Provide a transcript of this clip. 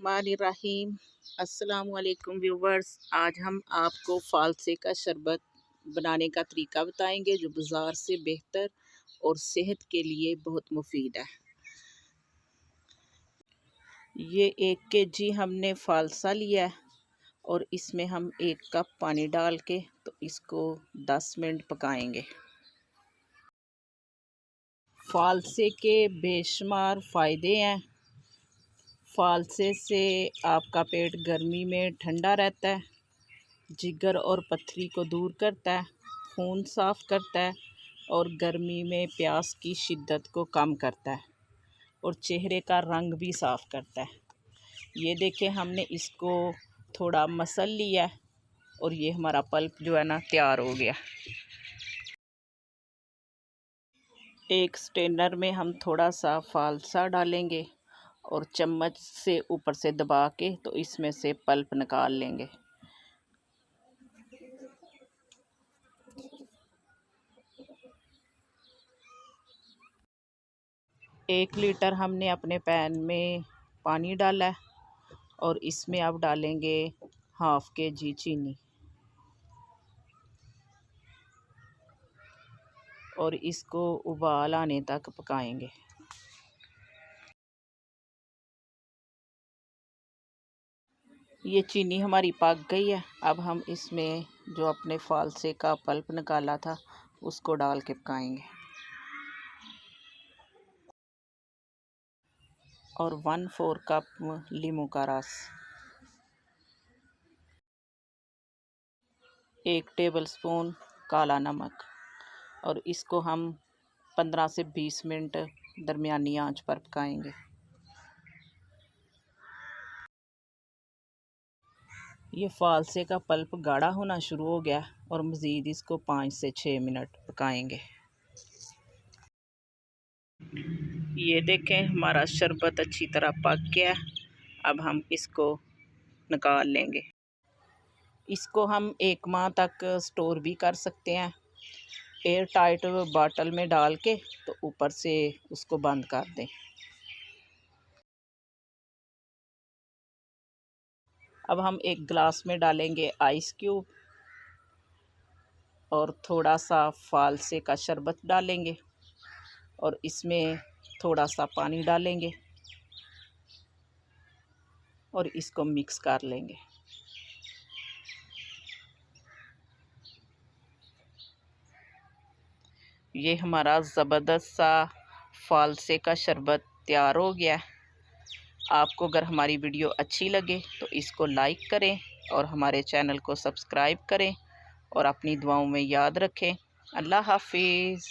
बिस्मिल्लाहिर्रहमानिर्रहीम। अस्सलाम वालेकुम व्यूवर्स। आज हम आपको फ़ालसे का शरबत बनाने का तरीका बताएंगे जो बाज़ार से बेहतर और सेहत के लिए बहुत मुफीद है। ये 1 केजी हमने फ़ालसा लिया है और इसमें हम 1 कप पानी डाल के तो इसको 10 मिनट पकाएंगे। फ़ालसे के बेशुमार फ़ायदे हैं। फ़ालसे से आपका पेट गर्मी में ठंडा रहता है, जिगर और पथरी को दूर करता है, खून साफ़ करता है और गर्मी में प्यास की शिद्दत को कम करता है और चेहरे का रंग भी साफ़ करता है। ये देखें, हमने इसको थोड़ा मसल लिया और ये हमारा पल्प जो है ना तैयार हो गया। एक स्ट्रेनर में हम थोड़ा सा फ़ालसा डालेंगे और चम्मच से ऊपर से दबा के तो इसमें से पल्प निकाल लेंगे। एक लीटर हमने अपने पैन में पानी डाला है और इसमें अब डालेंगे हाफ़ केजी चीनी और इसको उबाल आने तक पकाएंगे। ये चीनी हमारी पक गई है। अब हम इसमें जो अपने फ़ालसे का पल्प निकाला था उसको डाल के पकाएंगे और 1/4 कप लीमू का रस, 1 टेबलस्पून काला नमक और इसको हम 15 से 20 मिनट दरमियानी आंच पर पकाएंगे। ये फ़ालसे का पल्प गाढ़ा होना शुरू हो गया और मज़ीद इसको 5 से 6 मिनट पकाएंगे। ये देखें, हमारा शरबत अच्छी तरह पक गया। अब हम इसको निकाल लेंगे। इसको हम 1 माह तक स्टोर भी कर सकते हैं एयर टाइट बॉटल में डाल के, तो ऊपर से उसको बंद कर दें। अब हम एक गिलास में डालेंगे आइस क्यूब और थोड़ा सा फ़ालसे का शरबत डालेंगे और इसमें थोड़ा सा पानी डालेंगे और इसको मिक्स कर लेंगे। ये हमारा ज़बरदस्त सा फ़ालसे का शरबत तैयार हो गया। आपको अगर हमारी वीडियो अच्छी लगे तो इसको लाइक करें और हमारे चैनल को सब्सक्राइब करें और अपनी दुआओं में याद रखें। अल्लाह हाफिज़।